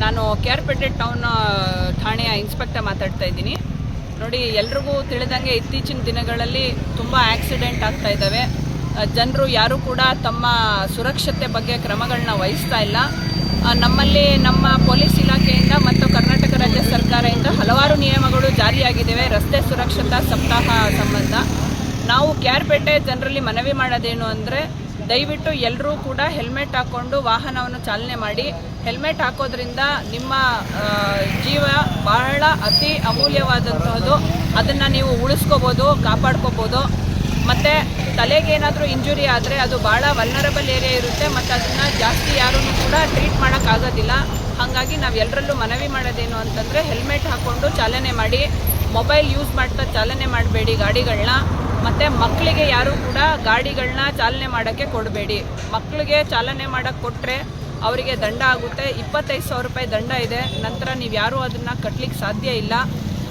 ನಾನು KRಪೇಟೆ ಟೌನ್ ಠಾಣೆಯ ಇನ್ಸ್ಪೆಕ್ಟರ್ ಮಾತಾಡ್ತಾ ಇದ್ದೀನಿ. ನೋಡಿ, ಎಲ್ರಿಗೂ ತಿಳಿದಂಗೆ ಇತ್ತೀಚಿನ ದಿನಗಳಲ್ಲಿ ತುಂಬ ಆಕ್ಸಿಡೆಂಟ್ ಆಗ್ತಾ ಇದ್ದಾವೆ. ಜನರು ಯಾರೂ ಕೂಡ ತಮ್ಮ ಸುರಕ್ಷತೆ ಬಗ್ಗೆ ಕ್ರಮಗಳನ್ನ ವಹಿಸ್ತಾ ಇಲ್ಲ. ನಮ್ಮಲ್ಲಿ ನಮ್ಮ ಪೊಲೀಸ್ ಇಲಾಖೆಯಿಂದ ಮತ್ತು ಕರ್ನಾಟಕ ರಾಜ್ಯ ಸರ್ಕಾರದಿಂದ ಹಲವಾರು ನಿಯಮಗಳು ಜಾರಿಯಾಗಿದ್ದಾವೆ ರಸ್ತೆ ಸುರಕ್ಷತಾ ಸಪ್ತಾಹ ಸಂಬಂಧ. ನಾವು KRಪೇಟೆ ಜನರಲ್ಲಿ ಮನವಿ ಮಾಡೋದೇನು ಅಂದರೆ, ದಯವಿಟ್ಟು ಎಲ್ಲರೂ ಕೂಡ ಹೆಲ್ಮೆಟ್ ಹಾಕ್ಕೊಂಡು ವಾಹನವನ್ನು ಚಾಲನೆ ಮಾಡಿ. ಹೆಲ್ಮೆಟ್ ಹಾಕೋದ್ರಿಂದ ನಿಮ್ಮ ಜೀವ ಬಹಳ ಅತಿ ಅಮೂಲ್ಯವಾದಂತಹದ್ದು. ಅದನ್ನು ನೀವು ಉಳಿಸ್ಕೋಬೋದು, ಕಾಪಾಡ್ಕೋಬೋದು. ಮತ್ತು ತಲೆಗೇನಾದರೂ ಇಂಜುರಿ ಆದರೆ ಅದು ಭಾಳ ವಲ್ನರಬಲ್ ಏರಿಯಾ ಇರುತ್ತೆ ಮತ್ತು ಅದನ್ನು ಜಾಸ್ತಿ ಯಾರೂ ಕೂಡ ಟ್ರೀಟ್ ಮಾಡೋಕ್ಕಾಗೋದಿಲ್ಲ. ಹಾಗಾಗಿ ನಾವು ಎಲ್ಲರಲ್ಲೂ ಮನವಿ ಮಾಡೋದೇನು ಅಂತಂದರೆ, ಹೆಲ್ಮೆಟ್ ಹಾಕ್ಕೊಂಡು ಚಾಲನೆ ಮಾಡಿ. ಮೊಬೈಲ್ ಯೂಸ್ ಮಾಡ್ತಾ ಚಾಲನೆ ಮಾಡಬೇಡಿ ಗಾಡಿಗಳನ್ನ. ಮತ್ತು ಮಕ್ಕಳಿಗೆ ಯಾರೂ ಕೂಡ ಗಾಡಿಗಳನ್ನ ಚಾಲನೆ ಮಾಡೋಕ್ಕೆ ಕೊಡಬೇಡಿ. ಮಕ್ಕಳಿಗೆ ಚಾಲನೆ ಮಾಡೋಕ್ಕೆ ಕೊಟ್ಟರೆ ಅವರಿಗೆ ದಂಡ ಆಗುತ್ತೆ. 25,000 ರೂಪಾಯಿ ದಂಡ ಇದೆ. ನಂತರ ನೀವು ಯಾರೂ ಅದನ್ನು ಕಟ್ಟಲಿಕ್ಕೆ ಸಾಧ್ಯ ಇಲ್ಲ.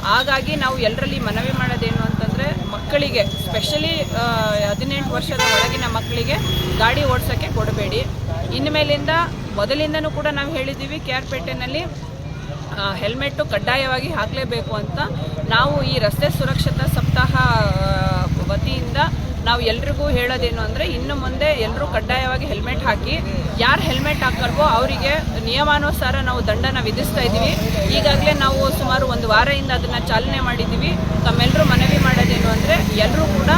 ಹಾಗಾಗಿ ನಾವು ಎಲ್ಲರಲ್ಲಿ ಮನವಿ ಮಾಡೋದೇನು ಅಂತಂದರೆ, ಮಕ್ಕಳಿಗೆ ಸ್ಪೆಷಲಿ 18 ವರ್ಷದ ಒಳಗಿನ ಮಕ್ಕಳಿಗೆ ಗಾಡಿ ಓಡಿಸೋಕ್ಕೆ ಕೊಡಬೇಡಿ. ಇನ್ಮೇಲಿಂದ ಮೊದಲಿಂದನೂ ಕೂಡ ನಾವು ಹೇಳಿದ್ದೀವಿ, KRಪೇಟೆನಲ್ಲಿ ಹೆಲ್ಮೆಟ್ಟು ಕಡ್ಡಾಯವಾಗಿ ಹಾಕಲೇಬೇಕು ಅಂತ. ನಾವು ಈ ರಸ್ತೆ ಸುರಕ್ಷತಾ ಸಪ್ತಾಹ ವತಿಯಿಂದ ನಾವು ಎಲ್ರಿಗೂ ಹೇಳೋದೇನು ಅಂದರೆ, ಇನ್ನು ಮುಂದೆ ಎಲ್ಲರೂ ಕಡ್ಡಾಯವಾಗಿ ಹೆಲ್ಮೆಟ್ ಹಾಕಿ. ಯಾರು ಹೆಲ್ಮೆಟ್ ಹಾಕಲ್ವೋ ಅವರಿಗೆ ನಿಯಮಾನುಸಾರ ನಾವು ದಂಡನ ವಿಧಿಸ್ತಾ ಇದ್ದೀವಿ. ಈಗಾಗಲೇ ನಾವು ಸುಮಾರು 1 ವಾರದಿಂದ ಅದನ್ನು ಚಾಲನೆ ಮಾಡಿದ್ದೀವಿ. ತಮ್ಮೆಲ್ಲರೂ ಮನವಿ ಮಾಡೋದೇನು ಅಂದರೆ, ಎಲ್ಲರೂ ಕೂಡ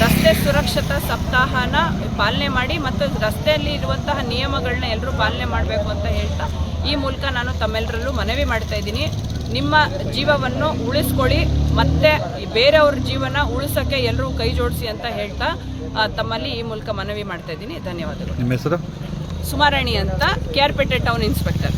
ರಸ್ತೆ ಸುರಕ್ಷತಾ ಸಪ್ತಾಹನ ಪಾಲನೆ ಮಾಡಿ ಮತ್ತು ರಸ್ತೆಯಲ್ಲಿ ಇರುವಂತಹ ನಿಯಮಗಳನ್ನ ಎಲ್ಲರೂ ಪಾಲನೆ ಮಾಡಬೇಕು ಅಂತ ಹೇಳ್ತಾ, ಈ ಮೂಲಕ ನಾನು ತಮ್ಮೆಲ್ಲರಲ್ಲೂ ಮನವಿ ಮಾಡ್ತಾ ಇದ್ದೀನಿ. ನಿಮ್ಮ ಜೀವವನ್ನು ಉಳಿಸ್ಕೊಳ್ಳಿ ಮತ್ತು ಬೇರೆಯವ್ರ ಜೀವನ ಉಳಿಸೋಕ್ಕೆ ಎಲ್ಲರೂ ಕೈ ಜೋಡಿಸಿ ಅಂತ ಹೇಳ್ತಾ ತಮ್ಮಲ್ಲಿ ಈ ಮೂಲಕ ಮನವಿ ಮಾಡ್ತಾ ಇದ್ದೀನಿ. ಧನ್ಯವಾದಗಳು. ನಿಮ್ಮ ಹೆಸರು? ಸುಮಾರಾಣಿ ಅಂತ, KRಪೇಟೆ ಟೌನ್ ಇನ್ಸ್ಪೆಕ್ಟರ್.